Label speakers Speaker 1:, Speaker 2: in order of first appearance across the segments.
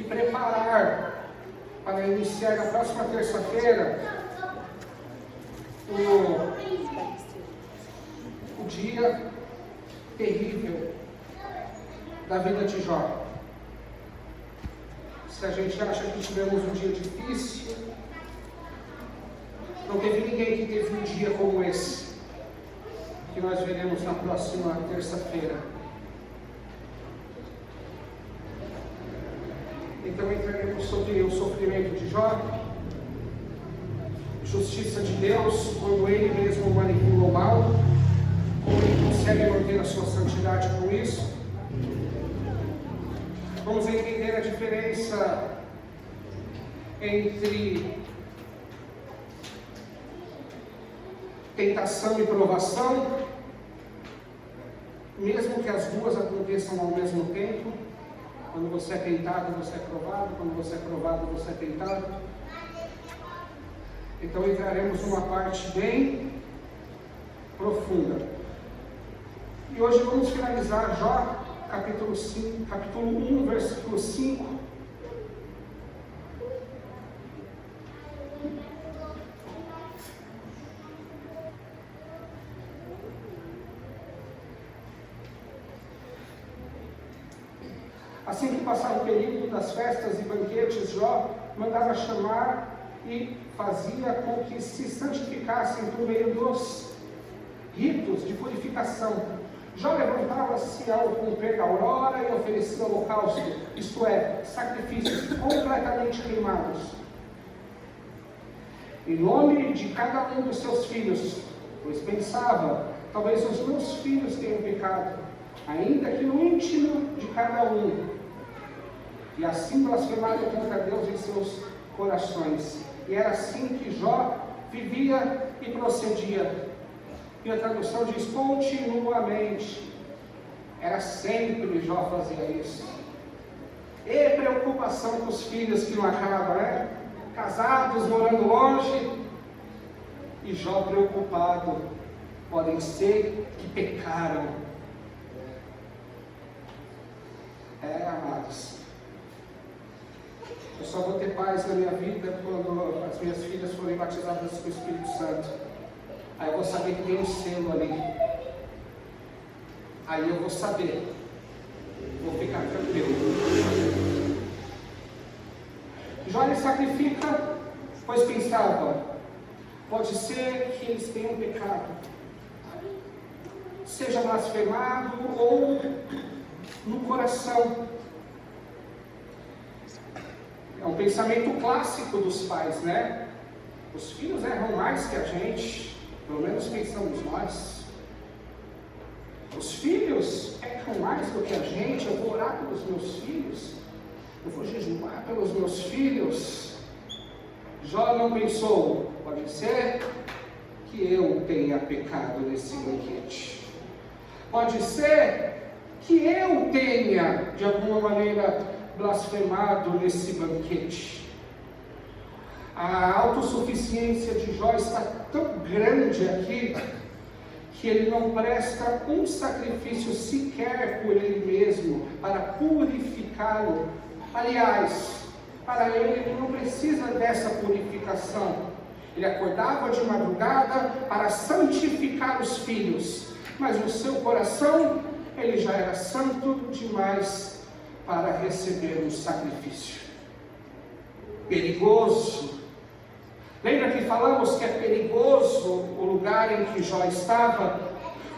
Speaker 1: e preparar para iniciar na próxima terça-feira o dia terrível da vida de Jó. Se a gente acha que tivemos um dia difícil, não teve ninguém que teve um dia como esse, que nós veremos na próxima terça-feira. Então entraremos sobre o sofrimento de Jó, justiça de Deus, quando Ele mesmo manipula o mal, como Ele consegue manter a sua santidade com isso. Vamos entender a diferença entre tentação e provação, mesmo que as duas aconteçam ao mesmo tempo. Quando você é tentado, você é provado. Quando você é provado, você é tentado. Então entraremos numa parte bem profunda. E hoje vamos finalizar Jó, capítulo 1, versículo 5. Assim que passava o período das festas e banquetes, Jó mandava chamar e fazia com que se santificassem por meio dos ritos de purificação. Jó levantava-se ao romper da aurora e oferecia holocausto, isto é, sacrifícios completamente queimados, em nome de cada um dos seus filhos, pois pensava, talvez os meus filhos tenham pecado, ainda que no íntimo de cada um, e assim blasfemaram contra Deus em seus corações. E era assim que Jó vivia e procedia. E a tradução diz continuamente. Era sempre Jó fazia isso. E preocupação com os filhos que não acabam, né? Casados, morando longe. E Jó preocupado. Podem ser que pecaram. Amados. Eu só vou ter paz na minha vida quando as minhas filhas forem batizadas com o Espírito Santo. Aí eu vou saber que tem um selo ali. Aí eu vou saber. Vou ficar tranquilo. Jó lhe sacrifica, pois pensava, pode ser que eles tenham pecado, seja blasfemado ou no coração. É um pensamento clássico dos pais, né? Os filhos erram mais que a gente, pelo menos pensamos nós. Os filhos pecam mais do que a gente. Eu vou orar pelos meus filhos, eu vou jejuar pelos meus filhos. Jó não pensou, pode ser que eu tenha pecado nesse banquete. Pode ser que eu tenha, de alguma maneira, blasfemado nesse banquete. A autossuficiência de Jó está tão grande aqui, que ele não presta um sacrifício sequer por ele mesmo, para purificá-lo. Aliás, para ele não precisa dessa purificação. Ele acordava de madrugada para santificar os filhos, mas no seu coração ele já era santo demais para receber um sacrifício. Perigoso. Lembra que falamos que é perigoso o lugar em que Jó estava?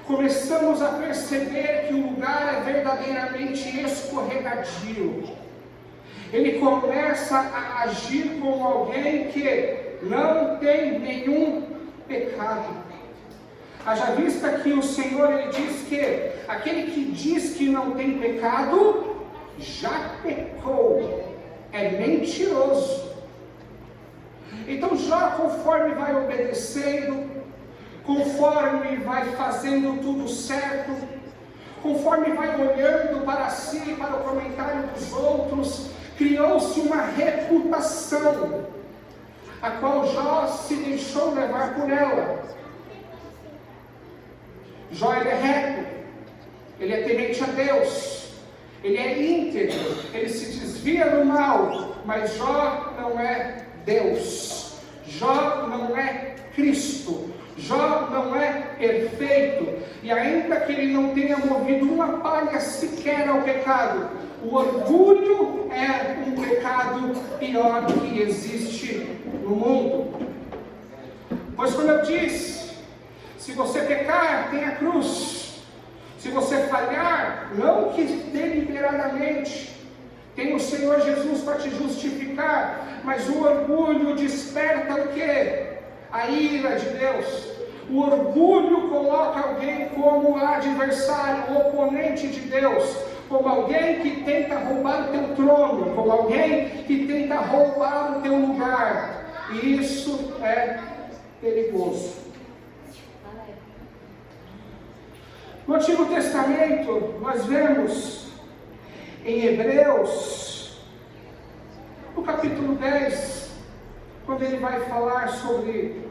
Speaker 1: Começamos a perceber que o lugar é verdadeiramente escorregadio. Ele começa a agir como alguém que não tem nenhum pecado. Haja vista que o Senhor ele diz que aquele que diz que não tem pecado já pecou, é mentiroso. Então Jó, conforme vai obedecendo, conforme vai fazendo tudo certo, conforme vai olhando para si e para o comentário dos outros, criou-se uma reputação, a qual Jó se deixou levar por ela. Jó ele é reto, ele é temente a Deus, ele é íntegro, ele se desvia do mal, mas Jó não é Deus, Jó não é Cristo, Jó não é perfeito, e ainda que ele não tenha movido uma palha sequer ao pecado, o orgulho é um pecado pior que existe no mundo. Pois como eu disse, se você pecar, tem a cruz. Se você falhar, não que deliberadamente, tem o Senhor Jesus para te justificar, mas o orgulho desperta o quê? A ira de Deus. O orgulho coloca alguém como adversário, oponente de Deus, como alguém que tenta roubar o teu trono, como alguém que tenta roubar o teu lugar. E isso é perigoso. No Antigo Testamento, nós vemos em Hebreus, no capítulo 10, quando ele vai falar sobre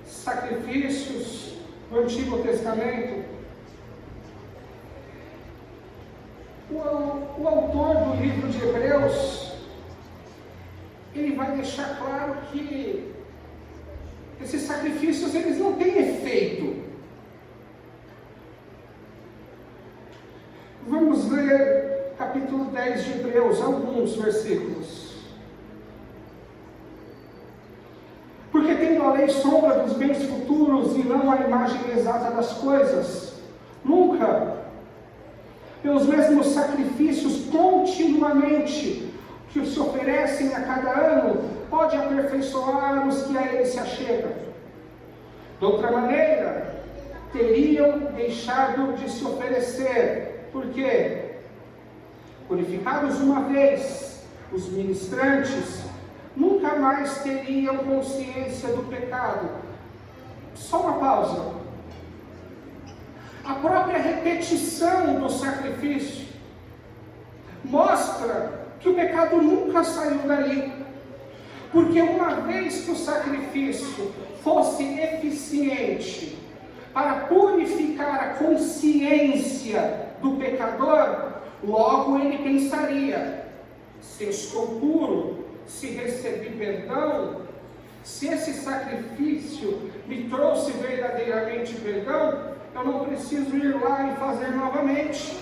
Speaker 1: sacrifícios no Antigo Testamento, o autor do livro de Hebreus, ele vai deixar claro que esses sacrifícios, eles não têm efeito. Vamos ler capítulo 10 de Hebreus, alguns versículos. Porque tendo a lei sombra dos bens futuros e não a imagem exata das coisas, nunca, pelos mesmos sacrifícios continuamente que se oferecem a cada ano, pode aperfeiçoar os que a ele se achegam. De outra maneira, teriam deixado de se oferecer. Por quê? Purificados uma vez, os ministrantes nunca mais teriam consciência do pecado. Só uma pausa. A própria repetição do sacrifício mostra que o pecado nunca saiu dali. Porque uma vez que o sacrifício fosse eficiente para purificar a consciência do pecador, logo ele pensaria: se estou puro, se recebi perdão, se esse sacrifício me trouxe verdadeiramente perdão, eu não preciso ir lá e fazer novamente.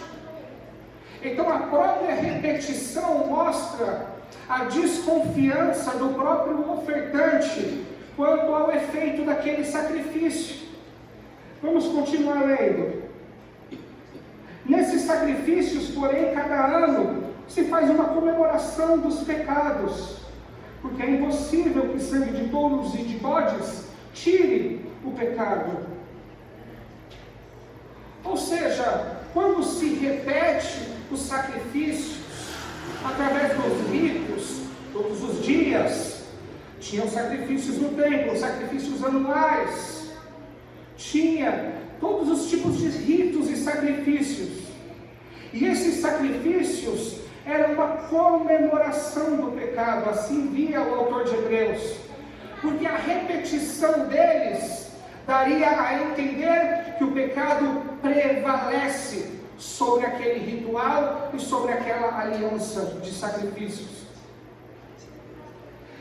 Speaker 1: Então a própria repetição mostra a desconfiança do próprio ofertante quanto ao efeito daquele sacrifício. Vamos continuar lendo. Nesses sacrifícios, porém, cada ano se faz uma comemoração dos pecados, porque é impossível que sangue de touros e de bodes tire o pecado. Ou seja, quando se repete os sacrifícios através dos ritos, todos os dias, tinham sacrifícios no templo, sacrifícios anuais, tinha todos os tipos de ritos e sacrifícios. E esses sacrifícios eram uma comemoração do pecado, assim via o autor de Hebreus, porque a repetição deles daria a entender que o pecado prevalece sobre aquele ritual e sobre aquela aliança de sacrifícios.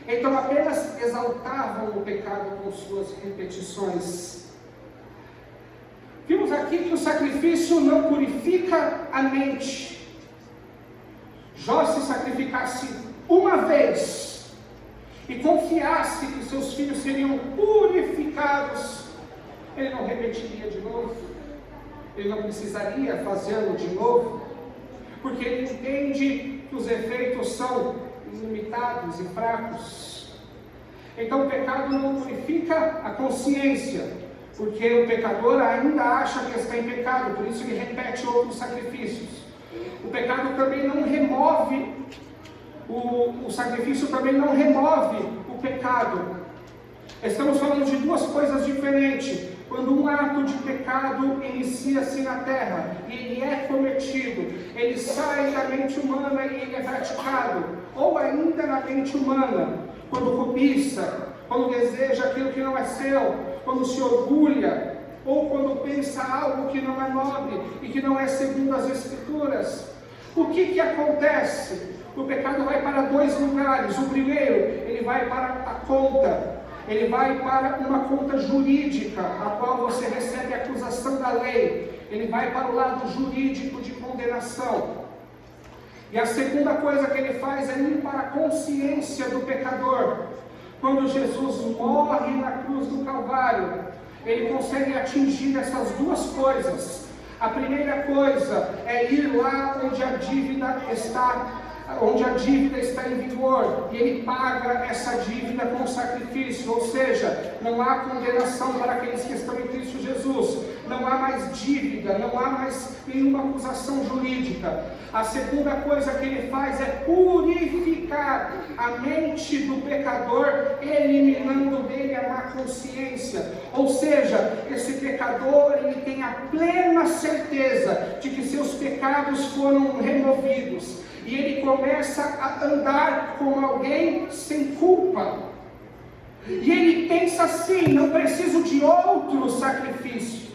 Speaker 1: Então apenas exaltavam o pecado com suas repetições. Vimos aqui que o sacrifício não purifica a mente. Jó, se sacrificasse uma vez e confiasse que seus filhos seriam purificados, ele não repetiria de novo, ele não precisaria fazê-lo de novo, porque ele entende que os efeitos são limitados e fracos. Então o pecado não purifica a consciência, porque o pecador ainda acha que está em pecado, por isso ele repete outros sacrifícios. O pecado também não remove, o sacrifício também não remove o pecado. Estamos falando de duas coisas diferentes. Quando um ato de pecado inicia-se na terra e ele é cometido, ele sai da mente humana e ele é praticado, ou ainda na mente humana, quando cobiça, quando deseja aquilo que não é seu, quando se orgulha, ou quando pensa algo que não é nobre e que não é segundo as Escrituras. o que acontece? O pecado vai para dois lugares. O primeiro, ele vai para a conta. Ele vai para uma conta jurídica, a qual você recebe a acusação da lei. Ele vai para o lado jurídico de condenação. E a segunda coisa que ele faz é ir para a consciência do pecador. Quando Jesus morre na cruz do Calvário, ele consegue atingir essas duas coisas. A primeira coisa é ir lá onde a dívida está em vigor, e ele paga essa dívida com sacrifício, ou seja, não há condenação para aqueles que estão em Cristo Jesus, não há mais dívida, não há mais nenhuma acusação jurídica. A segunda coisa que ele faz é purificar a mente do pecador, eliminando dele a má consciência, ou seja, esse pecador ele tem a plena certeza de que seus pecados foram removidos, e ele começa a andar como alguém sem culpa. E ele pensa assim: não preciso de outro sacrifício.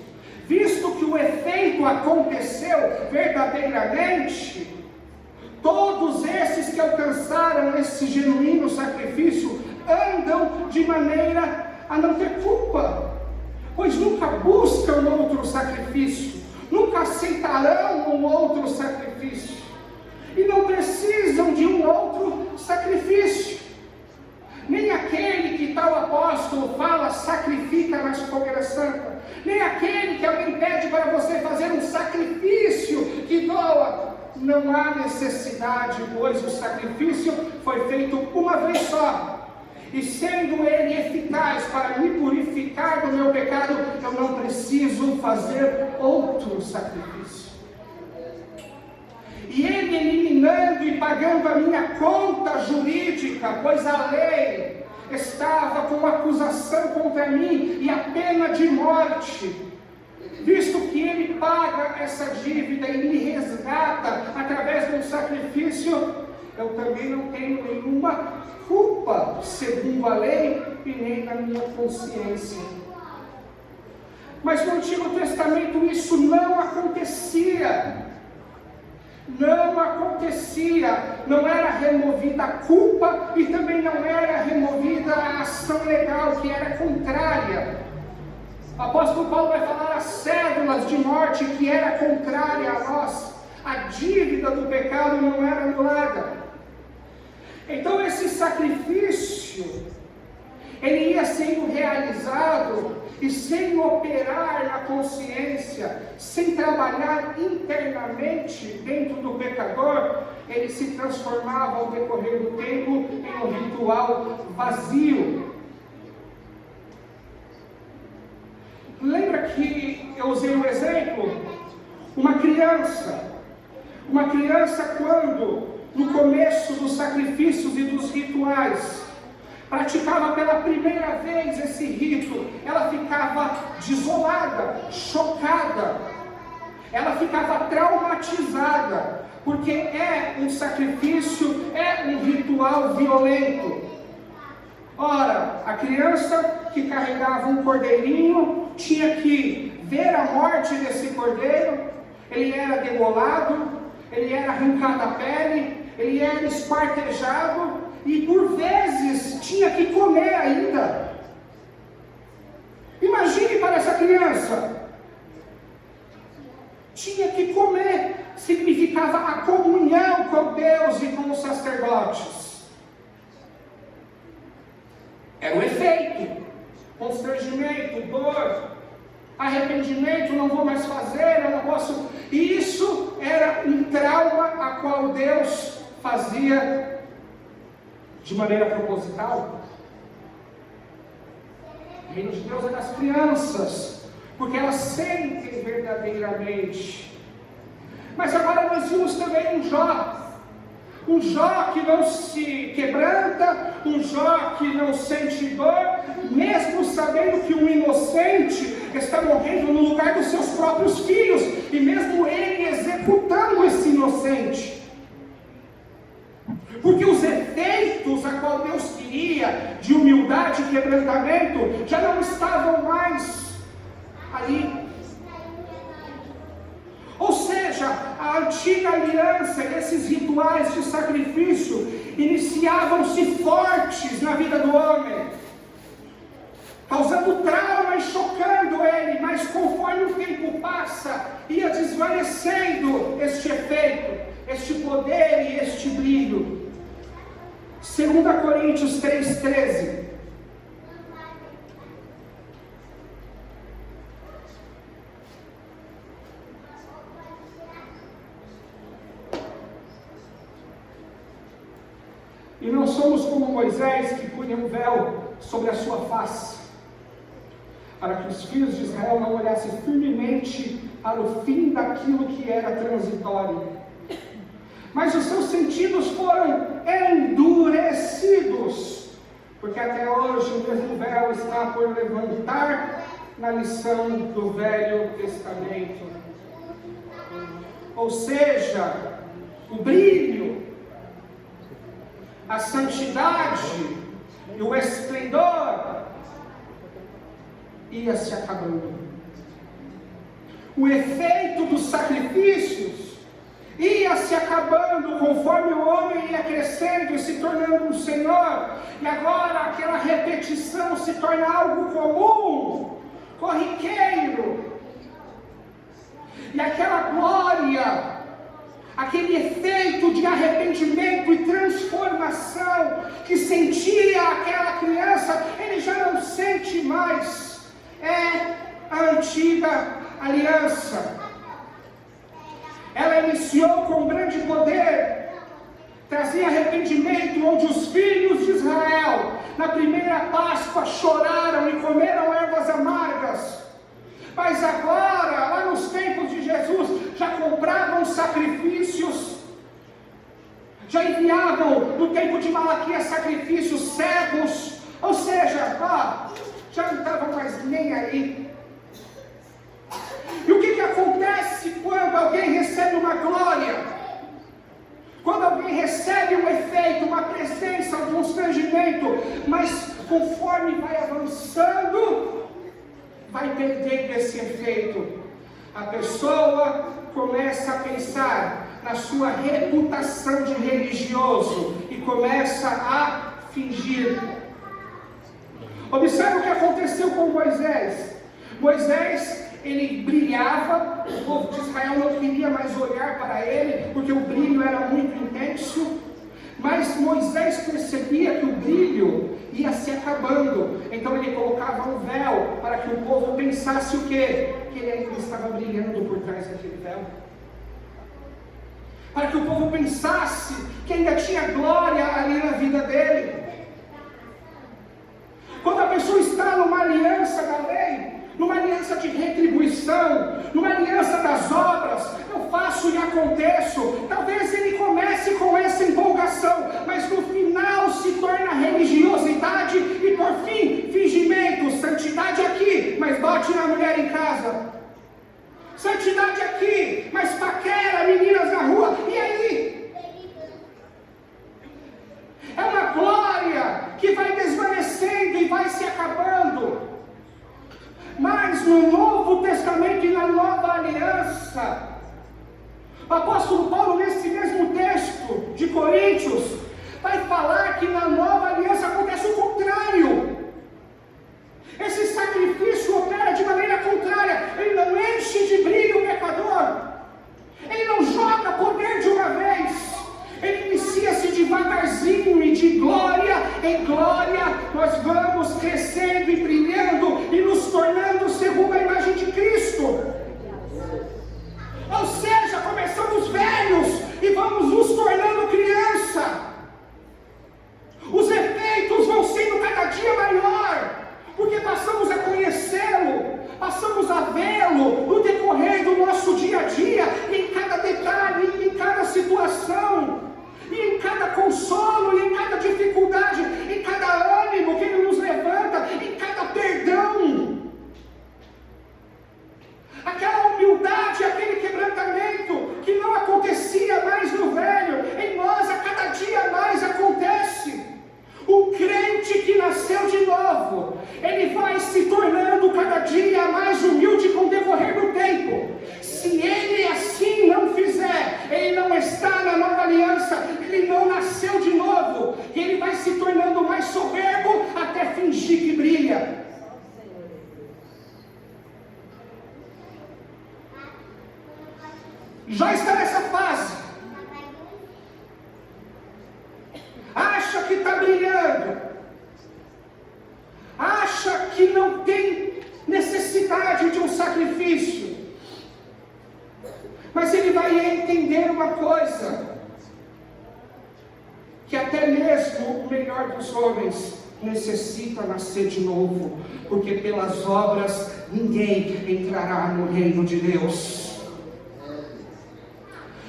Speaker 1: Visto que o efeito aconteceu verdadeiramente, todos esses que alcançaram esse genuíno sacrifício andam de maneira a não ter culpa, pois nunca buscam outro sacrifício, nunca aceitarão um outro sacrifício. E não precisam de um outro sacrifício. Nem aquele que tal apóstolo fala, sacrifica na fogueira santa. Nem aquele que alguém pede para você fazer um sacrifício que doa. Não há necessidade, pois o sacrifício foi feito uma vez só. E sendo ele eficaz para me purificar do meu pecado, eu não preciso fazer outro sacrifício. E ele eliminando e pagando a minha conta jurídica, pois a lei estava com acusação contra mim e a pena de morte. Visto que ele paga essa dívida e me resgata através de um sacrifício, eu também não tenho nenhuma culpa segundo a lei e nem na minha consciência. Mas no Antigo Testamento isso não acontecia. Não era removida a culpa e também não era removida a ação legal que era contrária. O apóstolo Paulo vai falar as cédulas de morte que era contrária a nós. A dívida do pecado não era anulada. Então esse sacrifício, ele ia sendo realizado e sem operar na consciência, sem trabalhar internamente dentro do pecador, ele se transformava ao decorrer do tempo em um ritual vazio. Lembra que eu usei um exemplo? Uma criança quando, no começo dos sacrifícios e dos rituais, praticava pela primeira vez esse rito, ela ficava desolada, chocada, ela ficava traumatizada, porque é um sacrifício, é um ritual violento. Ora, a criança que carregava um cordeirinho tinha que ver a morte desse cordeiro, ele era degolado, ele era arrancado a pele, ele era esquartejado, e por vezes tinha que comer ainda. Imagine para essa criança. Tinha que comer. Significava a comunhão com Deus e com os sacerdotes. Era o efeito. Constrangimento, dor, arrependimento, não vou mais fazer, eu não posso. Isso era um trauma a qual Deus fazia de maneira proposital. O reino de Deus é das crianças, porque elas sentem verdadeiramente. Mas agora nós vimos também um Jó que não se quebranta, um Jó que não sente dor, mesmo sabendo que um inocente está morrendo no lugar dos seus próprios filhos, e mesmo ele executando esse inocente. Porque os efeitos a qual Deus queria de humildade e quebrantamento já não estavam mais ali. Ou seja, a antiga aliança, esses rituais de sacrifício, iniciavam-se fortes na vida do homem, causando trauma e chocando ele, mas conforme o tempo passa, ia desvanecendo este efeito, este poder e este brilho. 2 Coríntios 3,13. E não somos como Moisés, que punha um véu sobre a sua face, para que os filhos de Israel não olhassem firmemente para o fim daquilo que era transitório. Mas os seus sentidos foram endurecidos, porque até hoje o mesmo véu está por levantar na lição do Velho Testamento. Ou seja, o brilho, a santidade e o esplendor ia se acabando. O efeito dos sacrifícios ia se acabando conforme o homem ia crescendo e se tornando um senhor. E agora aquela repetição se torna algo comum, corriqueiro. E aquela glória, aquele efeito de arrependimento e transformação que sentia aquela criança, ele já não sente mais. É a antiga aliança. Ela iniciou com grande poder, trazia arrependimento, onde os filhos de Israel, na primeira Páscoa, choraram e comeram ervas amargas. Mas agora, lá nos tempos de Jesus, já compravam sacrifícios, já enviavam, no tempo de Malaquias, sacrifícios cegos, ou seja, já não estavam mais nem aí. E o que acontece quando alguém recebe uma glória? Quando alguém recebe um efeito, uma presença, um constrangimento, mas conforme vai avançando, vai perdendo esse efeito. A pessoa começa a pensar na sua reputação de religioso e começa a fingir. Observe o que aconteceu com Moisés. Moisés, ele brilhava, o povo de Israel não queria mais olhar para ele, porque o brilho era muito intenso, mas Moisés percebia que o brilho ia se acabando, então ele colocava um véu, para que o povo pensasse o quê? Que ele ainda estava brilhando por trás daquele véu, para que o povo pensasse que ainda tinha glória ali na vida dele. Quando a pessoa está numa aliança da lei, numa aliança de retribuição, numa aliança das obras, eu faço e aconteço, talvez ele comece com essa empolgação, mas no final se torna religiosidade e por fim, fingimento. Santidade aqui, mas bate na mulher em casa. Santidade aqui, mas paquera meninas na rua. E aí? É uma glória que vai desvanecendo e vai se acabando. Mas no Novo Testamento e na Nova Aliança, o apóstolo Paulo, nesse mesmo texto de Coríntios, vai falar que na Nova Aliança acontece o contrário. Esse sacrifício opera de maneira contrária. Ele não enche de brilho o pecador, ele não joga poder de uma vez, ele inicia-se devagarzinho, e de glória em glória nós vamos crescendo e brilhando e nos tornando segundo a imagem de Cristo. Ou seja, começamos velhos e vamos nos tornando criança. Os efeitos vão sendo cada dia maior, porque passamos a conhecê-lo, passamos a vê-lo no decorrer do nosso dia a dia, em cada detalhe, em cada situação, e em cada consolo, e em cada dificuldade, em cada ânimo que Ele nos levanta, em cada perdão. Aquela humildade, aquele quebrantamento estica e brilha. Já está nessa fase. Acha que está brilhando. Acha que não tem necessidade de um sacrifício. Mas ele vai entender uma coisa. Que até mesmo o melhor dos homens necessita nascer de novo. Porque pelas obras ninguém entrará no reino de Deus.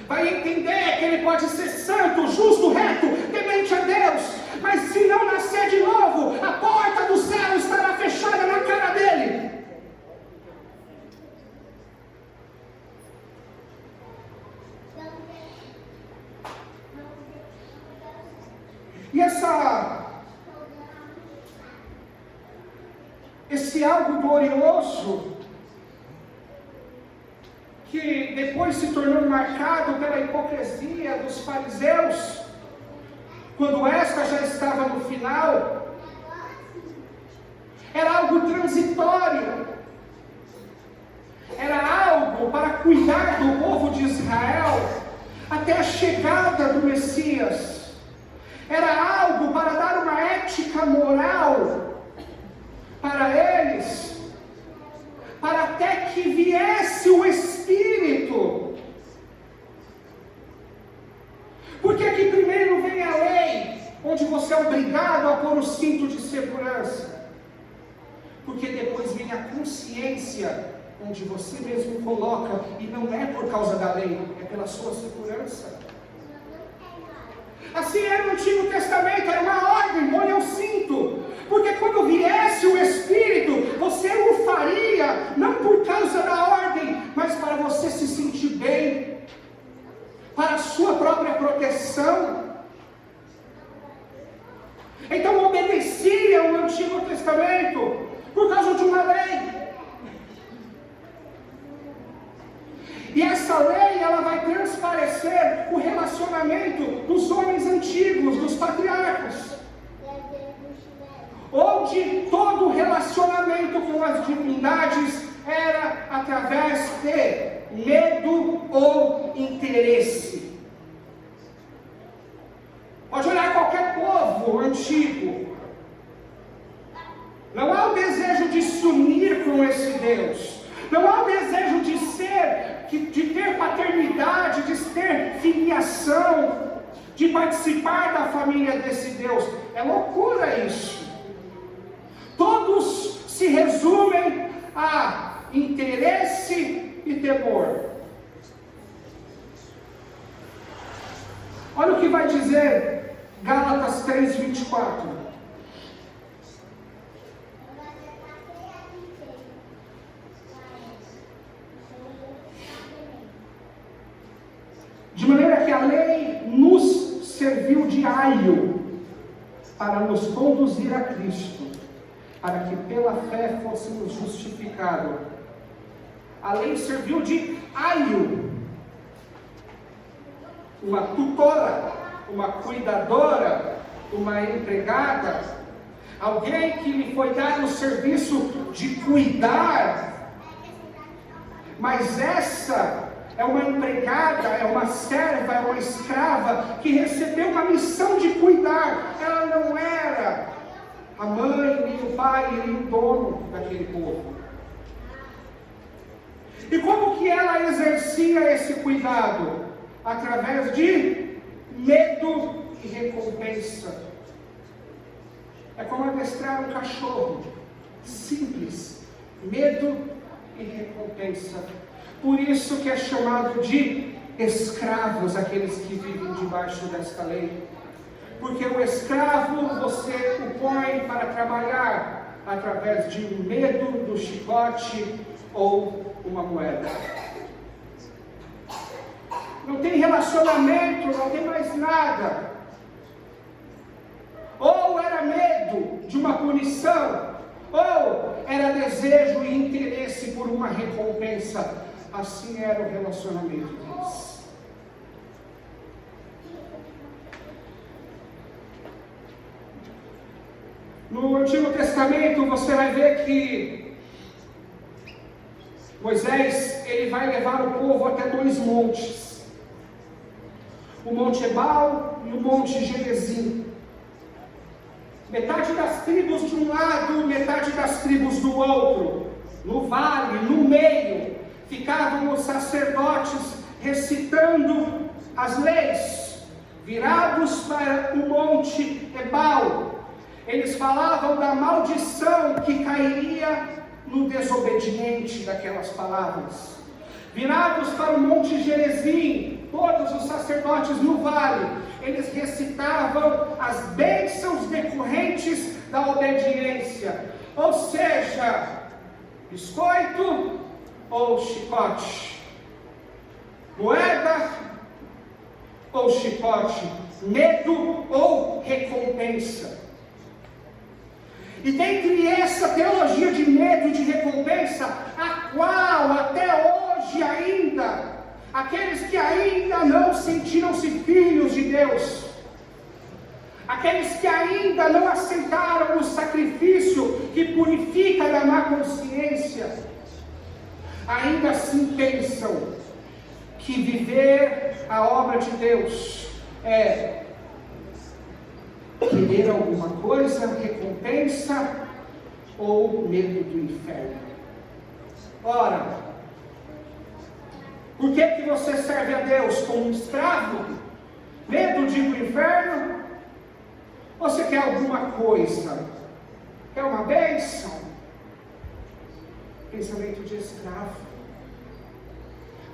Speaker 1: Vai entender que ele pode ser santo, justo, reto, temente a Deus, mas se não nascer de novo, a porta do céu estará fechada na cara dele. E esse algo glorioso, que depois se tornou marcado pela hipocrisia dos fariseus, quando esta já estava no final, era algo transitório, era algo para cuidar do povo de Israel, até a chegada do Messias, era algo para dar uma ética moral para eles, para até que viesse o Espírito. Porque aqui primeiro vem a lei, onde você é obrigado a pôr o cinto de segurança. Porque depois vem a consciência, onde você mesmo coloca, e não é por causa da lei, é pela sua segurança. Assim era no Antigo Testamento, era uma ordem, ponha o cinto. Porque quando viesse o Espírito, você o faria, não por causa da ordem, mas para você se sentir bem, para a sua própria proteção. Então obedecia o Antigo Testamento, por causa de uma lei. E essa lei, ela vai transparecer o relacionamento dos homens antigos, dos patriarcas. Onde todo relacionamento com as divindades era através de medo ou interesse. Pode olhar qualquer povo antigo. Não há o desejo de se unir com esse Deus. Não há o desejo de ter paternidade, de ter filiação, de participar da família desse Deus. É loucura isso. Todos se resumem a interesse e temor. Olha o que vai dizer Gálatas 3:24. De maneira que a lei nos serviu de aio para nos conduzir a Cristo, para que pela fé fôssemos justificados. A lei serviu de aio, uma tutora, uma cuidadora, uma empregada, alguém que lhe foi dado o serviço de cuidar. Mas essa é uma empregada, é uma serva, é uma escrava que recebeu uma missão de cuidar. Ela não era a mãe, nem o pai, nem o dono daquele povo. E como que ela exercia esse cuidado? Através de medo e recompensa. É como adestrar um cachorro. Simples. Medo e recompensa. Por isso que é chamado de escravos aqueles que vivem debaixo desta lei. Porque o escravo você o põe para trabalhar através de um medo, do chicote ou uma moeda. Não tem relacionamento, não tem mais nada. Ou era medo de uma punição, ou era desejo e interesse por uma recompensa. Assim era o relacionamento deles. No Antigo Testamento você vai ver que Moisés, ele vai levar o povo até dois montes. O Monte Ebal e o Monte Gerizim. Metade das tribos de um lado, metade das tribos do outro. No vale, no meio, ficavam os sacerdotes recitando as leis, virados para o Monte Ebal. Eles falavam da maldição que cairia no desobediente daquelas palavras. Virados para o Monte Gerizim, todos os sacerdotes no vale, eles recitavam as bênçãos decorrentes da obediência. Ou seja, biscoito ou chicote, moeda ou chicote, medo ou recompensa. E dentre essa teologia de medo e de recompensa, a qual até hoje ainda, aqueles que ainda não sentiram-se filhos de Deus, aqueles que ainda não aceitaram o sacrifício que purifica da má consciência, ainda assim pensam que viver a obra de Deus é querer alguma coisa, recompensa ou medo do inferno. Ora, por que você serve a Deus como um escravo? Medo de ir para o inferno? Ou você quer alguma coisa? Quer uma bênção? Pensamento de escravo.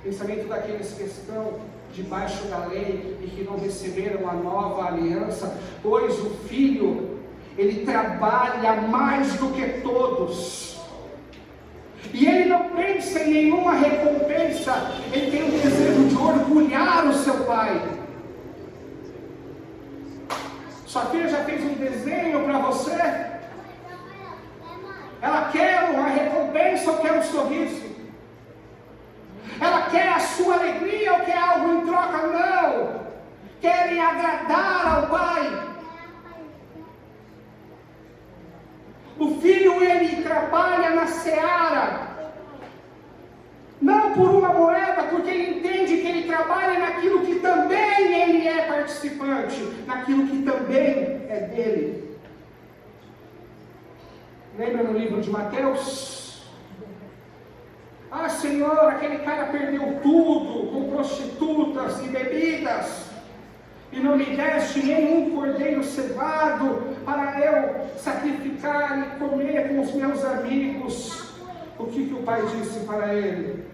Speaker 1: Pensamento daqueles que estão debaixo da lei e que não receberam a nova aliança, pois o Filho, ele trabalha mais do que todos, e ele não pensa em nenhuma recompensa, ele tem o desejo de orgulhar o seu Pai. Sua filha já fez um desenho para você? Ela quer uma recompensa ou quer um sorriso? Ela quer a sua alegria ou quer algo em troca? Não! Querem agradar ao Pai. O Filho, ele trabalha na seara, não por uma moeda, porque ele entende que ele trabalha naquilo que também ele é participante, naquilo que também é dele. Lembra no livro de Mateus? Ah, Senhor, aquele cara perdeu tudo com prostitutas e bebidas, e não me deste nenhum cordeiro cevado para eu sacrificar e comer com os meus amigos. O que o pai disse para ele?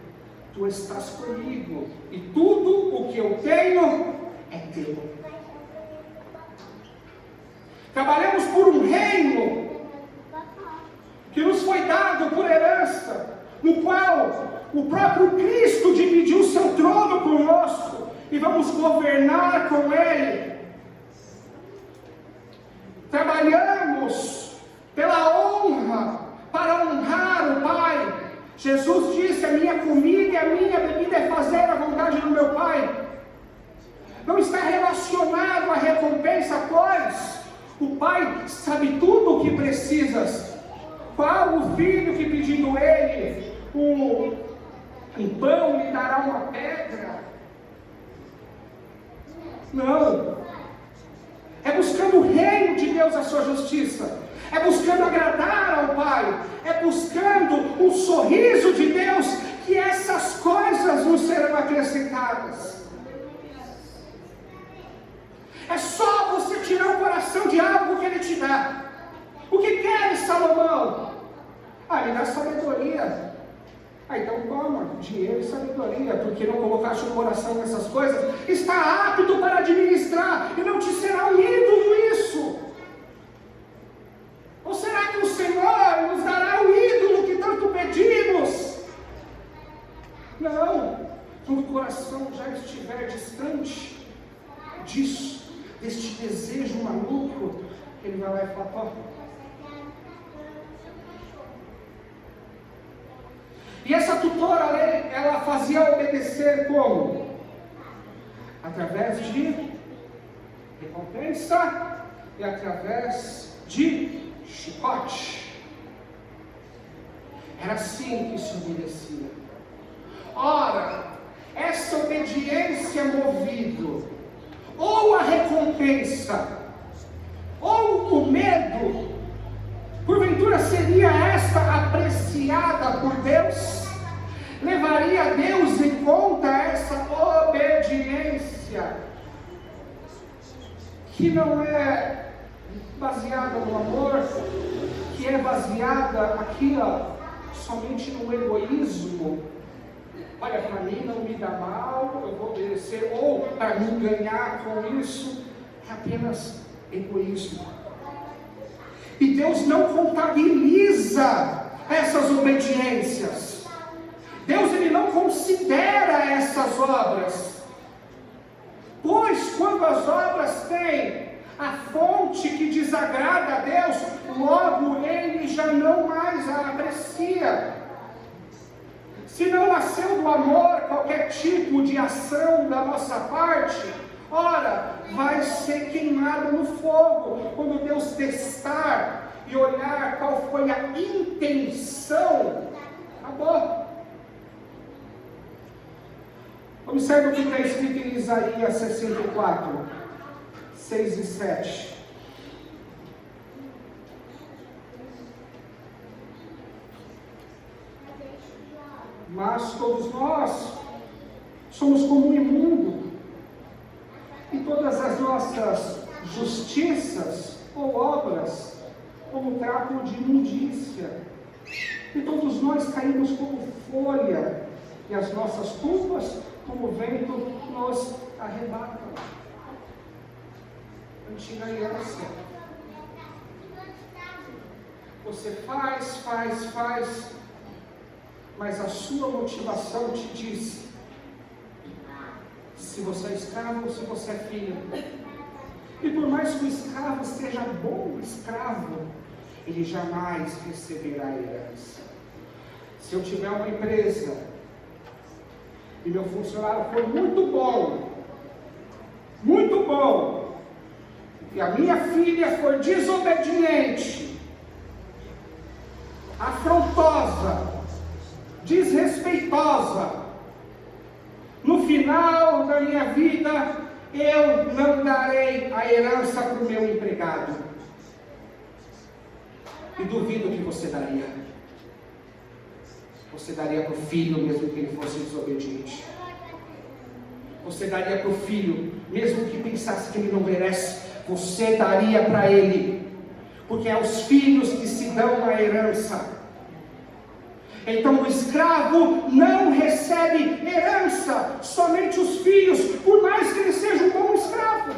Speaker 1: Tu estás comigo, e tudo o que eu tenho é teu. Trabalhamos por um reino que nos foi dado por herança, no qual o próprio Cristo dividiu o seu trono conosco, e vamos governar com Ele. Trabalhamos pela honra, para honrar o Pai. Jesus disse: a minha comida e a minha bebida é fazer a vontade do meu Pai. Não está relacionado à recompensa, pois o Pai sabe tudo o que precisas. Qual o filho que, pedindo ele um pão, lhe dará uma pedra? Não. É buscando o reino de Deus, a sua justiça. É buscando agradar ao Pai. É buscando o sorriso de Deus, que essas coisas nos serão acrescentadas. É só você tirar o coração de algo que Ele te dá. O que queres, Salomão? Ah, me dá sabedoria. Ah, então toma dinheiro e sabedoria, porque não colocaste o coração nessas coisas. Está apto para administrar, e não te será um ídolo isso. Ou será que o Senhor nos dará o ídolo que tanto pedimos? Não. Quando o coração já estiver distante disso, deste desejo maluco, Ele vai lá e fala: ó. E essa tutora, ela fazia obedecer como? Através de recompensa e através de chicote. Era assim que se obedecia. Ora, essa obediência movida, ou a recompensa, ou o medo, porventura seria esta apreciada por Deus? Levaria Deus em conta essa obediência, que não é baseada no amor, que é baseada aqui, somente no egoísmo? Olha, para mim não me dá mal, eu vou obedecer, ou para mim ganhar com isso, é apenas egoísmo. E Deus não contabiliza essas obediências. Deus, Ele não considera essas obras. Pois quando as obras têm a fonte que desagrada a Deus, logo Ele já não mais a aprecia. Se não nasceu do amor qualquer tipo de ação da nossa parte, ora, vai ser queimado no fogo, quando Deus testar e olhar qual foi a intenção. Acabou. Observe o que está escrito em Isaías 64, 6 e 7. Mas todos nós somos como um imundo, e todas as nossas justiças ou obras como trapo de imundícia, e todos nós caímos como folha, e as nossas culpas como vento nos arrebatam. Antiga aliança. Você faz, mas a sua motivação te diz se você é escravo ou se você é filho. E por mais que o escravo seja bom escravo, ele jamais receberá herança. Se eu tiver uma empresa e meu funcionário for muito bom, e a minha filha for desobediente, afrontosa, desrespeitosa, no final da minha vida, eu não darei a herança para o meu empregado. E duvido que você daria. Você daria para o filho, mesmo que ele fosse desobediente. Você daria para o filho, mesmo que pensasse que ele não merece. Você daria para ele. Porque é aos filhos que se dão a herança. Então o escravo não recebe herança, somente os filhos, por mais que ele seja um bom escravo.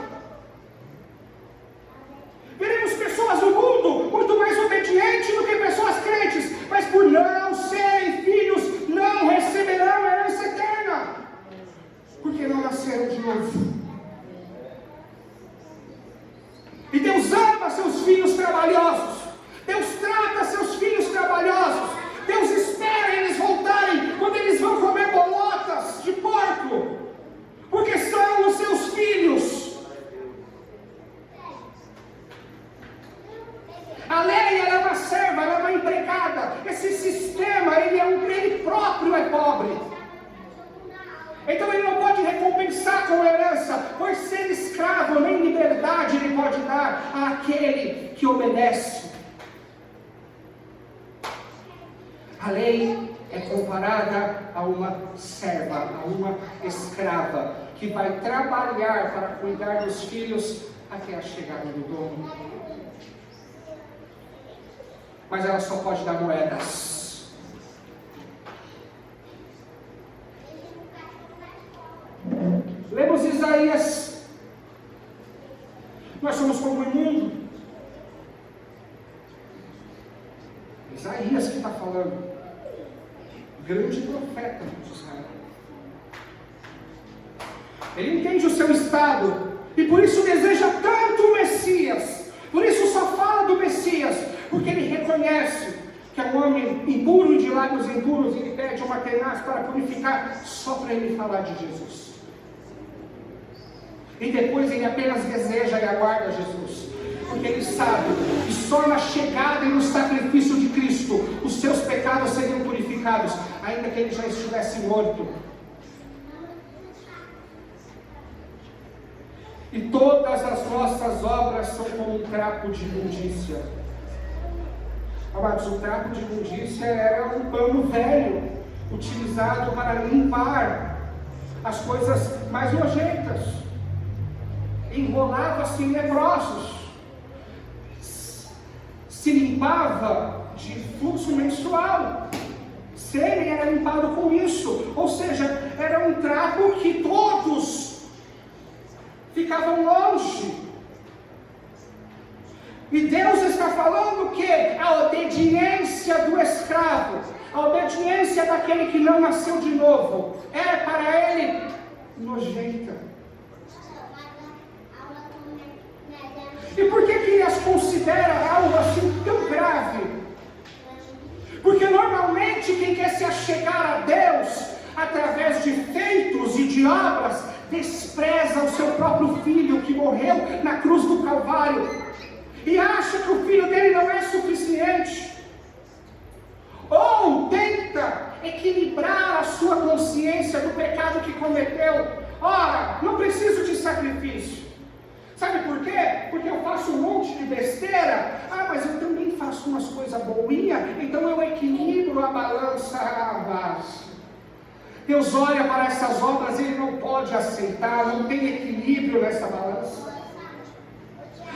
Speaker 1: Veremos pessoas no mundo muito mais obedientes do que pessoas crentes, mas por não serem filhos, não receberão a herança eterna, porque não nasceram de novo. E Deus ama seus filhos trabalhosos, Deus trata seus filhos trabalhosos. Deus espera eles voltarem quando eles vão comer bolotas de porco, porque são os seus filhos. A lei, ela é uma serva, ela é uma empregada. Esse sistema, ele próprio é pobre. Então ele não pode recompensar com herança, pois ser escravo nem liberdade ele pode dar àquele que obedece. A lei é comparada a uma serva, a uma escrava, que vai trabalhar para cuidar dos filhos até a chegada do dono. Mas ela só pode dar moedas. Lemos Isaías. Nós somos como o imundo. Isaías que está falando. Grande profeta de Israel. Ele entende o seu estado e por isso deseja tanto o Messias. Por isso só fala do Messias, porque ele reconhece que é um homem impuro e de lábios impuros, e ele pede uma tenaz para purificar só para ele falar de Jesus. E depois ele apenas deseja e aguarda Jesus. porque ele sabe que só na chegada e no sacrifício de Cristo os seus pecados seriam purificados, ainda que ele já estivesse morto. E todas as nossas obras são como um trapo de imundícia. Amados, o trapo de imundícia era um pano velho, utilizado para limpar as coisas mais nojentas. Enrolava-se em leprosos, se limpava de fluxo menstrual, sêmen era limpado com isso, ou seja, era um trapo que todos ficavam longe. E Deus está falando que a obediência do escravo, a obediência daquele que não nasceu de novo, é para ele nojenta. E por que ele as considera algo assim tão grave? Porque normalmente quem quer se achegar a Deus através de feitos e de obras despreza o seu próprio filho que morreu na cruz do Calvário e acha que o filho dele não é suficiente, ou tenta equilibrar a sua consciência do pecado que cometeu. Ora, não preciso de sacrifício. Sabe por quê? Porque eu faço um monte de besteira. Mas eu também faço umas coisas boinhas, então eu equilibro a balança. Deus olha para essas obras e Ele não pode aceitar, não tem equilíbrio nessa balança.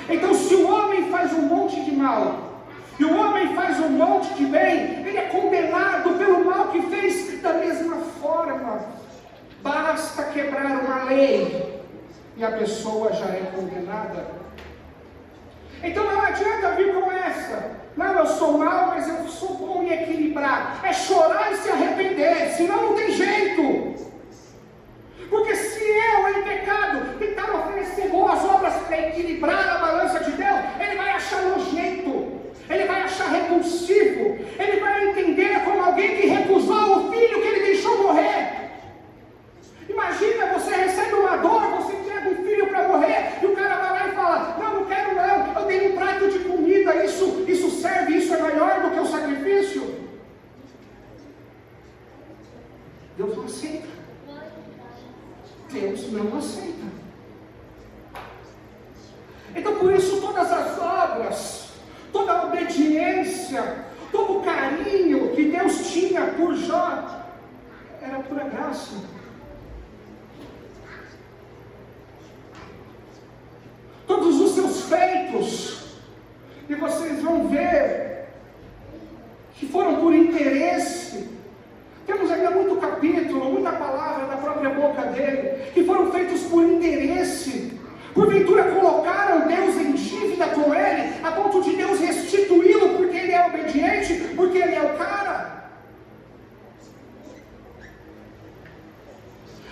Speaker 1: Então, se o homem faz um monte de mal, e o homem faz um monte de bem, ele é condenado pelo mal que fez da mesma forma. Basta quebrar uma lei, e a pessoa já é condenada. Então não adianta vir com essa. Não, eu sou mau, mas eu sou bom em equilibrar. É chorar e se arrepender, senão não tem jeito. Porque se eu, em pecado, tentar oferecer boas obras para equilibrar a balança de Deus, ele vai achar nojento, ele vai achar repulsivo, ele vai entender como alguém que recusou o filho que ele deixou morrer. Imagina, você recebe uma dor, você entrega um filho para morrer, e o cara vai lá e fala: não quero não, eu tenho um prato de comida, isso serve, isso é maior do que o sacrifício. Deus não aceita. Deus não aceita. Então por isso todas as obras, toda a obediência, todo o carinho que Deus tinha por Jó, era pura graça. Todos os seus feitos, e vocês vão ver que foram por interesse. Temos ainda muito capítulo, muita palavra da própria boca dele, que foram feitos por interesse. Porventura colocaram Deus em dívida com ele, a ponto de Deus restituí-lo porque ele é obediente, porque ele é o cara.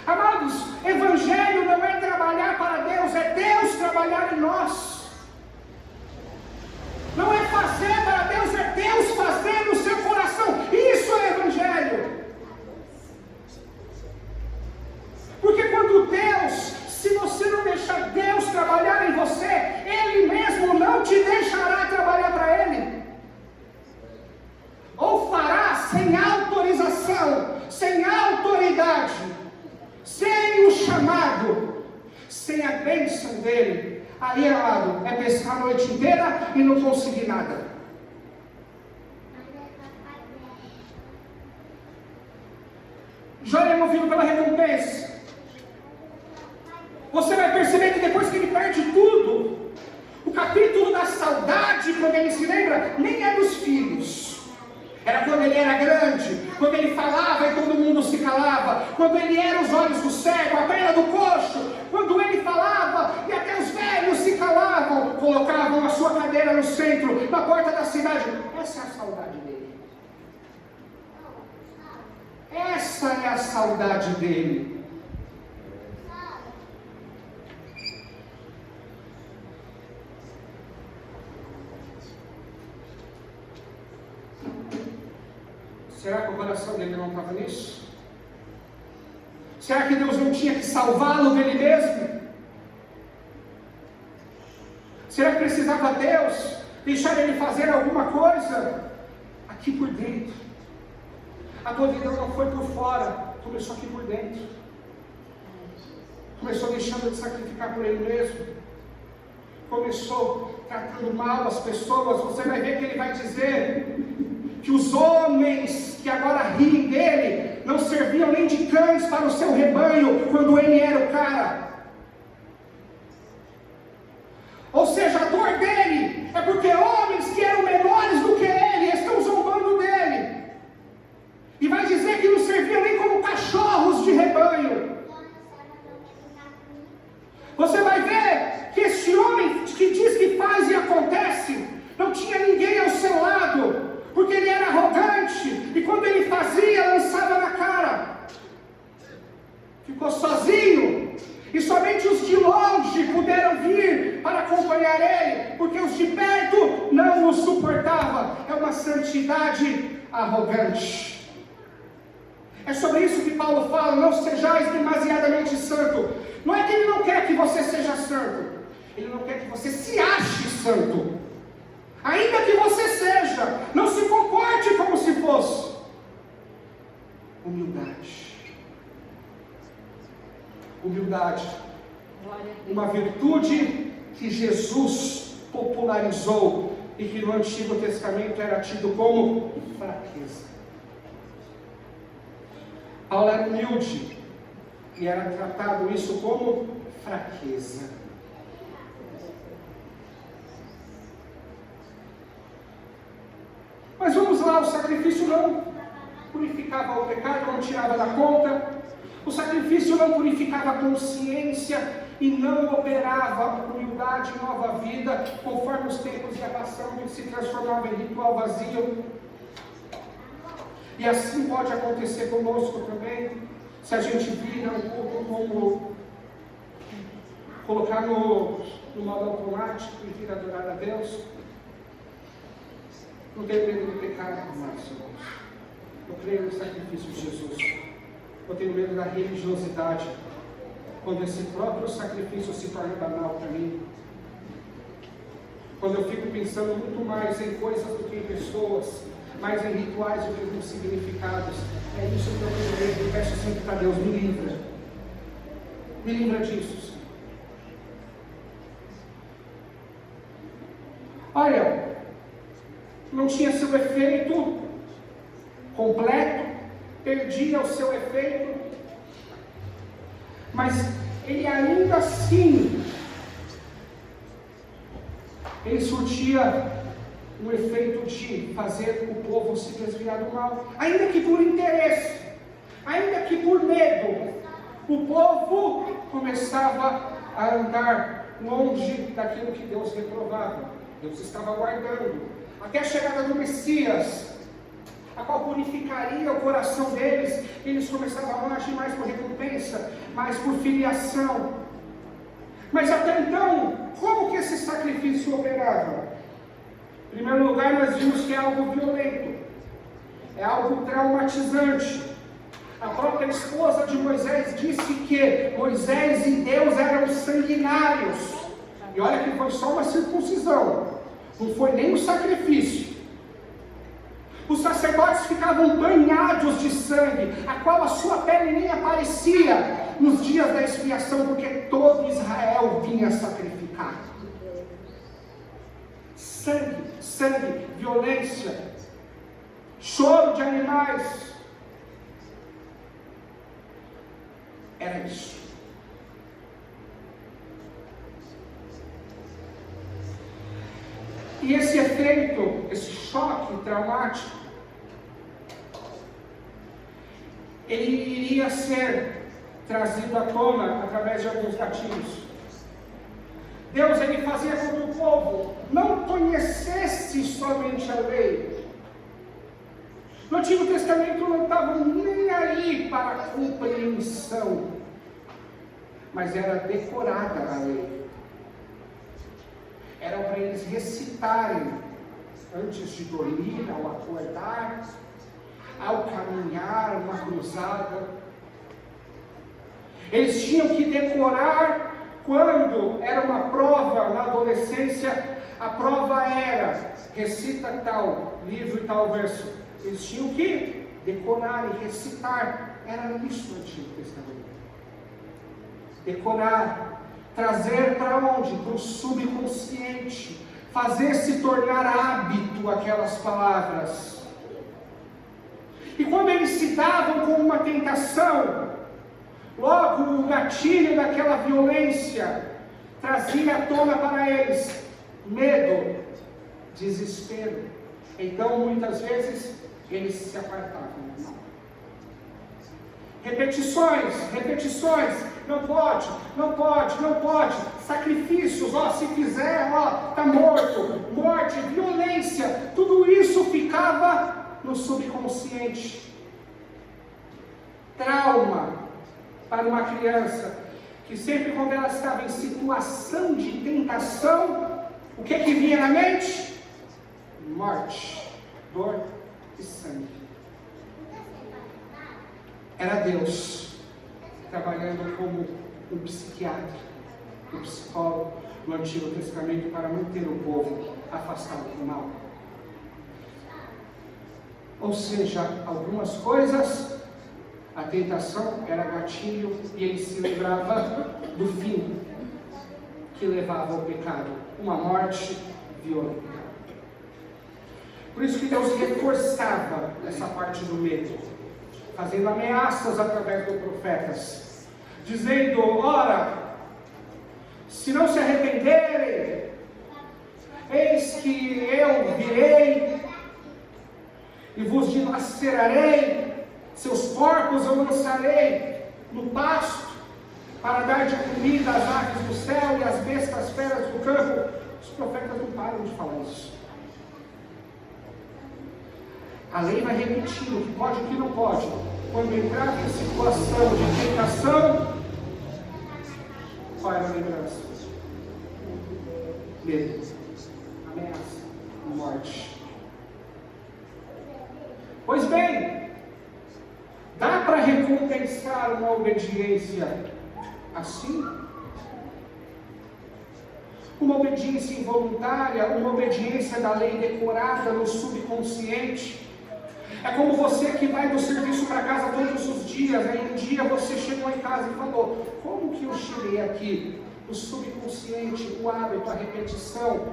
Speaker 1: Amados, evangelho não é trabalhar para Deus, é Deus trabalhar em nós. Não é fazer para Deus, é Deus fazer no seu coração. Isso é evangelho. Porque quando Deus, se você não deixar Deus trabalhar em você, Ele mesmo não te deixará trabalhar para Ele. Ou fará sem autorização, sem autoridade, sem o chamado, sem a bênção dele. Aí, amado, é pescar a noite inteira e não conseguir nada. Jó é movido pela recompensa. Você vai perceber que depois que ele perde tudo, o capítulo da saudade, quando ele se lembra, nem é dos filhos. Era quando ele era grande, quando ele falava e todo mundo se calava, quando ele era os olhos do cego, a perna do coxo, quando ele falava e até os velhos se calavam, colocavam a sua cadeira no centro, na porta da cidade. Essa é a saudade dele. Essa é a saudade dele. Será que o coração dele não estava nisso? Será que Deus não tinha que salvá-lo dele mesmo? Será que precisava Deus deixar ele fazer alguma coisa? Aqui por dentro. A tua vida não foi por fora, começou aqui por dentro. Começou deixando de sacrificar por ele mesmo. Começou tratando mal as pessoas. Você vai ver que ele vai dizer que os homens que agora riem dele não serviam nem de cães para o seu rebanho quando ele era o cara. Ou seja, a dor dele é porque homens que eram menores do que ele estão zombando dele. E vai dizer que não serviam nem como cachorros de rebanho. Você vai ver que esse homem que diz que faz e acontece, não tinha ninguém ao seu lado, porque ele era arrogante, e quando ele fazia, lançava na cara. Ficou sozinho, e somente os de longe puderam vir para acompanhar ele, porque os de perto não o suportavam. É uma santidade arrogante. É sobre isso que Paulo fala: não sejais demasiadamente santo. Não é que ele não quer que você seja santo, ele não quer que você se ache santo. Ainda que você seja, não se comporte como se fosse. Humildade. Humildade. Uma virtude que Jesus popularizou e que no Antigo Testamento era tido como fraqueza. Paulo era humilde e era tratado isso como fraqueza. Mas vamos lá, o sacrifício não purificava o pecado, não tirava da conta. O sacrifício não purificava a consciência e não operava humildade e nova vida, conforme os tempos ia passando e se transformava em ritual vazio. E assim pode acontecer conosco também, se a gente vir um pouco como colocar no modo automático e vir adorar a Deus. Não tenho medo do pecado mais, irmãos. Eu creio no sacrifício de Jesus. Eu tenho medo da religiosidade, quando esse próprio sacrifício se torna banal para mim. Quando eu fico pensando muito mais em coisas do que em pessoas, mais em rituais do que em significados. É isso que eu tenho medo. Eu peço sempre para Deus: me livra. Me livra disso, Senhor. Olha, não tinha seu efeito completo, perdia o seu efeito, mas ele ainda assim, ele surtia o efeito de fazer o povo se desviar do mal, ainda que por interesse, ainda que por medo, o povo começava a andar longe daquilo que Deus reprovava. Deus estava guardando até a chegada do Messias, a qual purificaria o coração deles. Eles começavam a não agir mais por recompensa, mas por filiação. Mas até então, como que esse sacrifício operava? Em primeiro lugar, nós vimos que é algo violento, é algo traumatizante. A própria esposa de Moisés disse que Moisés e Deus eram sanguinários. E olha que foi só uma circuncisão, não foi nem um sacrifício. Os sacerdotes ficavam banhados de sangue, a qual a sua pele nem aparecia nos dias da expiação, porque todo Israel vinha sacrificar. Sangue, sangue, violência, choro de animais. Era isso. E esse efeito, esse choque traumático, ele iria ser trazido à tona através de alguns gatilhos. Deus, ele fazia com que o povo não conhecesse somente a lei. No Antigo Testamento não estavam nem aí para a compreensão, mas era decorada a lei. Era para eles recitarem antes de dormir, ao acordar, ao caminhar uma cruzada. Eles tinham que decorar quando era uma prova na adolescência, a prova era, recita tal livro e tal verso. Eles tinham que decorar e recitar. Era isso no Antigo Testamento. Decorar, trazer para onde? Para o subconsciente, fazer se tornar hábito aquelas palavras. E quando eles se davam com uma tentação, logo o gatilho daquela violência trazia à tona para eles medo, desespero. Então muitas vezes eles se apartavam. Repetições, não pode, sacrifícios, se fizer, está morto, morte, violência, tudo isso ficava no subconsciente. Trauma para uma criança, que sempre quando ela estava em situação de tentação, o que vinha na mente? Morte, dor e sangue. Era Deus trabalhando como um psiquiatra, um psicólogo no Antigo Testamento para manter o povo afastado do mal. Ou seja, algumas coisas, a tentação era gatilho e ele se lembrava do fim que levava ao pecado, uma morte violenta. Por isso que Deus reforçava essa parte do medo, fazendo ameaças através dos profetas, dizendo: ora, se não se arrependerem, eis que eu virei e vos dilacerarei, seus corpos eu lançarei no pasto, para dar de comida às aves do céu e às bestas feras do campo. Os profetas não param de falar isso. A lei vai repetindo o que pode e o que não pode. Quando entrava em situação de tentação, qual era a lembrança? Medo, ameaça, morte. Pois bem, dá para recompensar uma obediência assim? Uma obediência involuntária, uma obediência da lei decorada no subconsciente. É como você que vai do serviço para casa todos os dias, aí um dia você chegou em casa e falou: como que eu cheguei aqui? O subconsciente, o hábito, a repetição,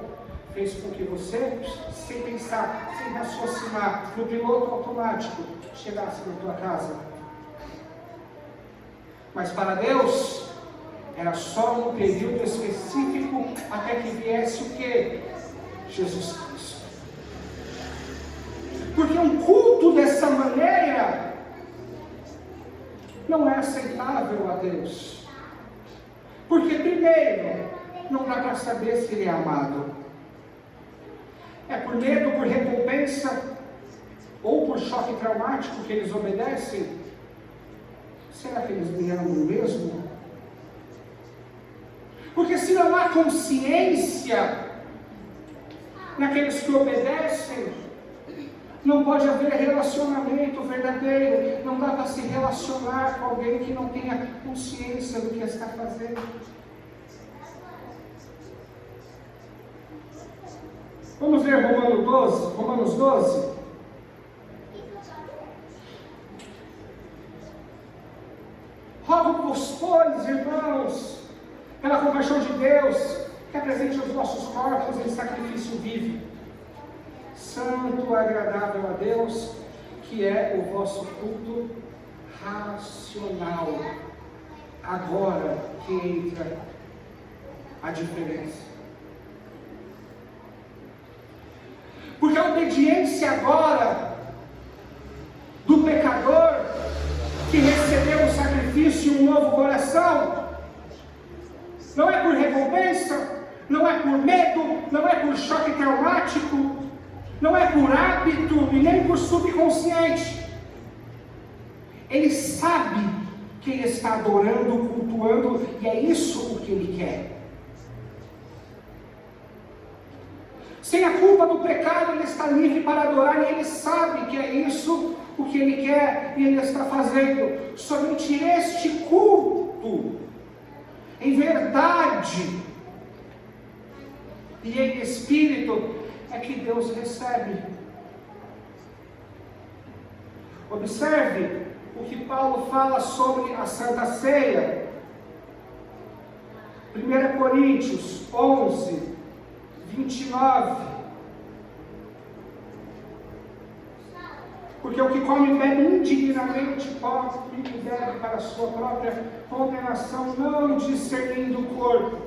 Speaker 1: fez com que você, sem pensar, sem raciocinar, no piloto automático, chegasse na tua casa. Mas para Deus, era só um período específico até que viesse o quê? Jesus Cristo. Porque um culto dessa maneira não é aceitável a Deus. Porque primeiro, não dá para saber se Ele é amado. É por medo, por recompensa, ou por choque traumático que eles obedecem. Será que eles me amam mesmo? Porque se não há consciência naqueles que obedecem, não pode haver relacionamento verdadeiro. Não dá para se relacionar com alguém que não tenha consciência do que está fazendo. Vamos ver Romanos 12. Rogo-vos, pois, irmãos, pela compaixão de Deus, que apresente os vossos corpos em sacrifício vivo, santo, agradável a Deus, que é o vosso culto racional. Agora que entra a diferença. Porque a obediência agora do pecador que recebeu o sacrifício e um novo coração, não é por recompensa, não é por medo, não é por choque traumático, não é por hábito e nem por subconsciente. Ele sabe que ele está adorando, cultuando, e é isso o que ele quer. Sem a culpa do pecado, ele está livre para adorar, e ele sabe que é isso o que ele quer, e ele está fazendo. Somente este culto em verdade e em espírito, é que Deus recebe. Observe o que Paulo fala sobre a Santa Ceia. 1 Coríntios 11, 29. Porque o que come e bebe indignamente come e bebe para a sua própria condenação, não discernindo o corpo.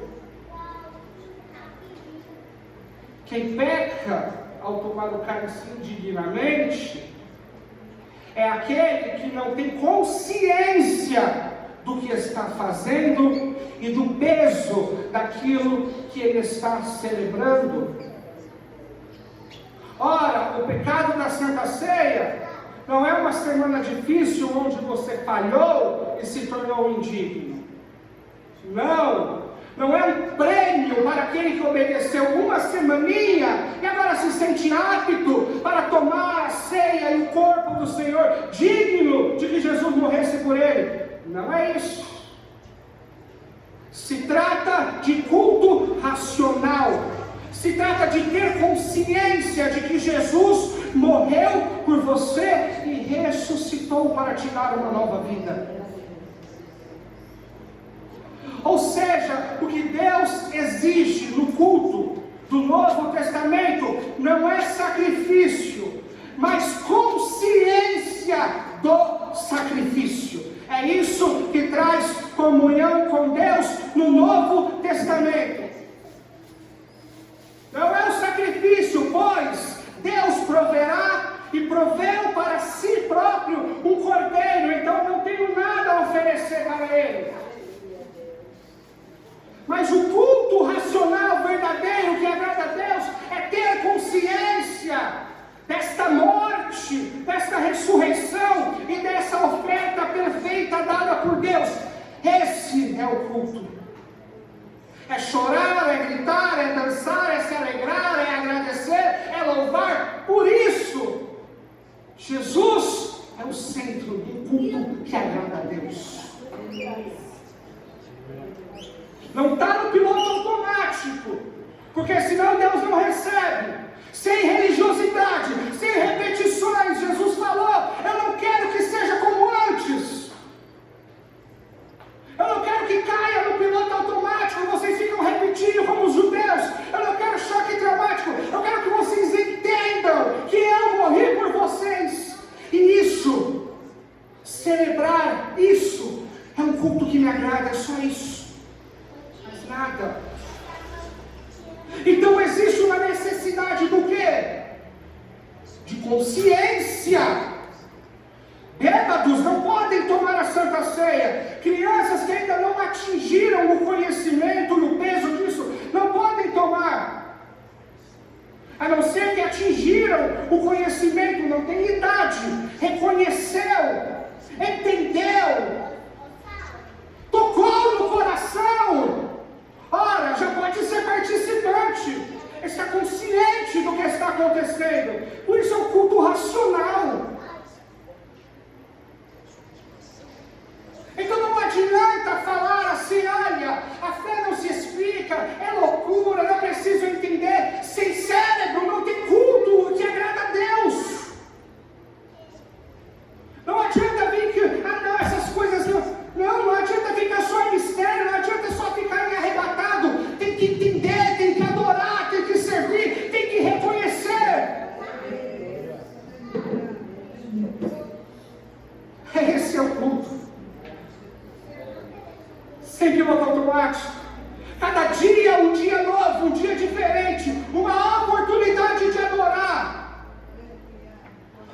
Speaker 1: Quem peca ao tomar o cálice indignamente é aquele que não tem consciência do que está fazendo e do peso daquilo que ele está celebrando. Ora, o pecado da Santa Ceia não é uma semana difícil onde você falhou e se tornou indigno. Não é um prêmio para aquele que obedeceu uma semaninha e agora se sente apto para tomar a ceia e o corpo do Senhor, digno de que Jesus morresse por ele. Não é isso. Se trata de culto racional. Se trata de ter consciência de que Jesus morreu por você e ressuscitou para te dar uma nova vida. Ou seja, o que Deus exige no culto do Novo Testamento não é sacrifício, mas consciência do sacrifício. É isso que traz comunhão com Deus no Novo Testamento. Não é o sacrifício, pois Deus proverá e proveu para si próprio um cordeiro, então não tenho nada a oferecer para ele. Mas o culto racional verdadeiro que agrada a Deus é ter consciência desta morte, desta ressurreição e dessa oferta perfeita dada por Deus. Esse é o culto. É chorar, é gritar, é dançar, é se alegrar, é agradecer, é louvar. Por isso, Jesus é o centro do culto que agrada a Deus. Não está no piloto automático, porque senão Deus não recebe. Sem religiosidade, sem repetições. Jesus falou: eu não quero que seja como antes. Eu não quero que caia no piloto automático, vocês ficam repetindo como os judeus. Eu não quero choque traumático. Eu quero que vocês entendam que eu morri por vocês. E isso, celebrar isso, é um culto que me agrada, é só isso. Mais nada. Então existe uma necessidade do quê? De consciência. Bêbados não podem tomar a Santa Ceia. Crianças que ainda não atingiram o conhecimento e o peso disso, não podem tomar. A não ser que atingiram o conhecimento, não tem idade, reconheceu, entendeu, tocou no coração. Ora, já pode ser participante, está consciente do que está acontecendo. Por isso é um culto racional. Então não adianta falar assim: olha, a fé não se explica, é loucura, não preciso entender. Sem cérebro não tem culto que agrada a Deus. Não adianta vir que, não, essas coisas não adianta ficar só em mistério, não adianta só ficar em arrebatado. Tem que entender, tem que adorar, tem que servir, tem que reconhecer. Esse é o culto. Sem piloto automático. Cada dia um dia novo, um dia diferente, uma oportunidade de adorar.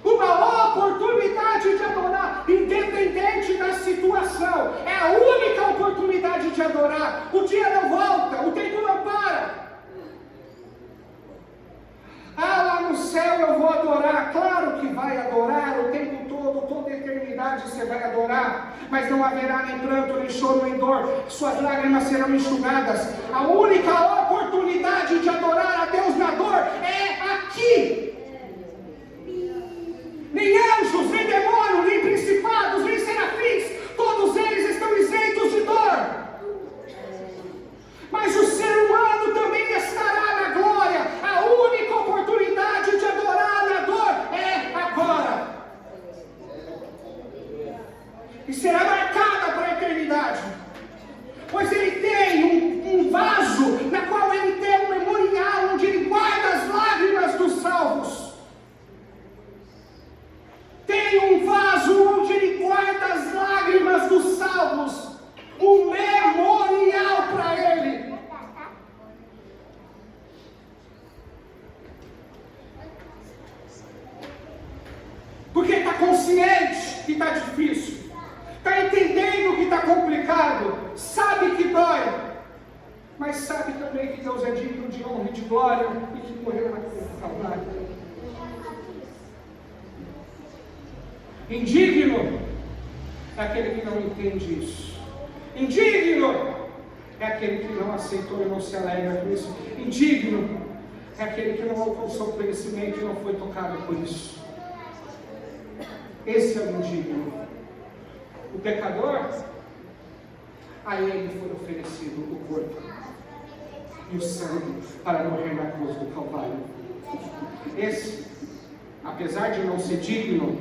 Speaker 1: Uma oportunidade de adorar, independente da situação. É a única oportunidade de adorar. O dia não volta, o tempo não para. Lá no céu eu vou adorar. Claro que vai adorar o tempo todo, toda a eternidade você vai adorar. Mas não haverá nem pranto, nem choro, nem dor. Suas lágrimas serão enxugadas. A única oportunidade de adorar a Deus na dor é aqui. Nem anjos, nem demônios, nem principados, nem serafins, todos eles estão isentos de dor. glória e que morreu na cruz do Calvário. Indigno é aquele que não entende isso. Indigno é aquele que não aceitou e não se alegra com isso. Indigno é aquele que não alcançou o conhecimento e não foi tocado por isso. Esse é o indigno. O pecador, a ele foi oferecido o corpo e o sangue para morrer na cruz do Calvário. Esse, apesar de não ser digno,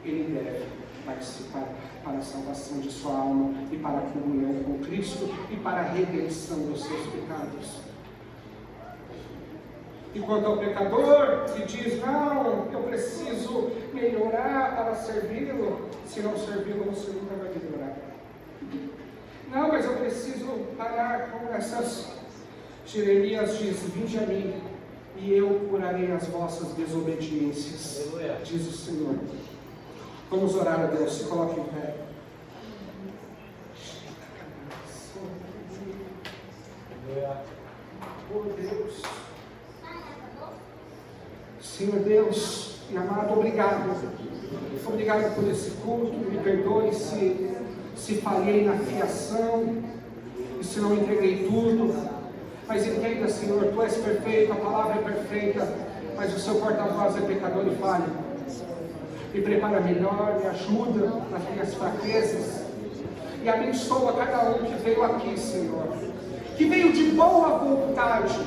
Speaker 1: ele deve participar para a salvação de sua alma e para a comunhão com Cristo e para a redenção dos seus pecados. E quanto ao pecador que diz, não, eu preciso melhorar para servi-lo, se não servi-lo você nunca vai melhorar. Não, mas eu preciso parar com essas. Jeremias diz, vinde a mim e eu curarei as vossas desobediências, diz o Senhor. Vamos orar a Deus, se coloque em pé. Oh Deus, Senhor Deus e amado, obrigado. Obrigado por esse culto. Me perdoe se falhei na fiação e se não entreguei tudo. Mas entenda, Senhor, Tu és perfeito, a palavra é perfeita, mas o seu porta-voz é pecador e falho. Me prepara melhor, me ajuda nas minhas fraquezas e abençoa cada um que veio aqui, Senhor, que veio de boa vontade,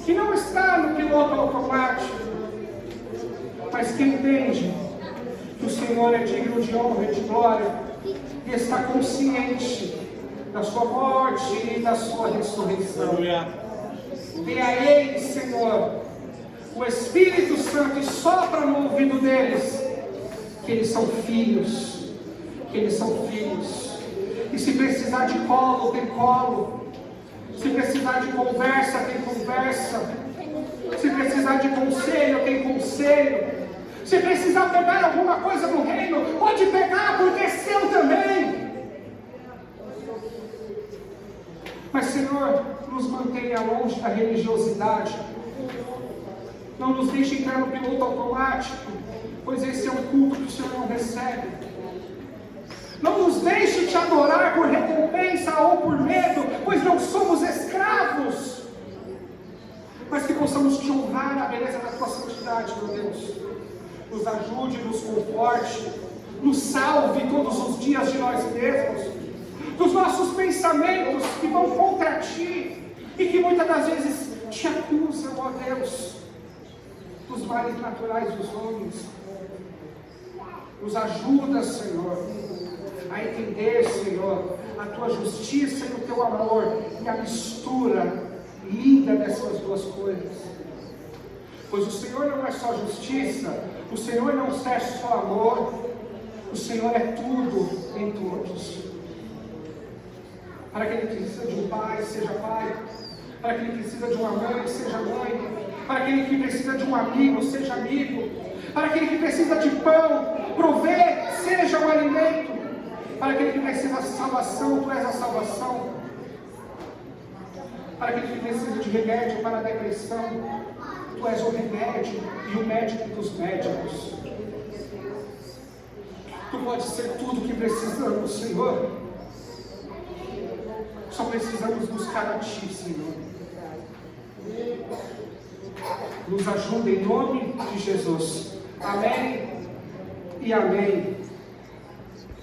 Speaker 1: que não está no piloto automático, mas que entende que o Senhor é digno de honra e de glória e está consciente da sua morte e da sua ressurreição. Dê a eles, Senhor, o Espírito Santo e sopra no ouvido deles que eles são filhos, e se precisar de colo, tem colo, se precisar de conversa, tem conversa, se precisar de conselho, tem conselho, se precisar pegar alguma coisa no reino, pode pegar, porque é seu também. Mas, Senhor, nos mantenha longe da religiosidade, não nos deixe entrar no piloto automático, pois esse é um culto que o Senhor não recebe. Não nos deixe te adorar por recompensa ou por medo, pois não somos escravos, mas que possamos te honrar na beleza da tua santidade, meu Deus. Nos ajude, nos conforte, nos salve todos os dias de nós mesmos, dos nossos pensamentos que vão contra ti e que muitas das vezes te acusam, ó Deus, dos males naturais dos homens. Nos ajuda, Senhor, a entender, Senhor, a tua justiça e o teu amor e a mistura linda dessas duas coisas. Pois o Senhor não é só justiça, o Senhor não é só amor, o Senhor é tudo em todos. Para aquele que precisa de um pai, seja pai. Para aquele que precisa de uma mãe, seja mãe. Para aquele que precisa de um amigo, seja amigo. Para aquele que precisa de pão, prover, seja um alimento. Para aquele que precisa de salvação, Tu és a salvação. Para aquele que precisa de remédio para a depressão, Tu és o remédio e o médico dos médicos. Tu podes ser tudo o que precisamos, Senhor. Só precisamos buscar a Ti, Senhor. Nos ajuda em nome de Jesus. Amém e amém.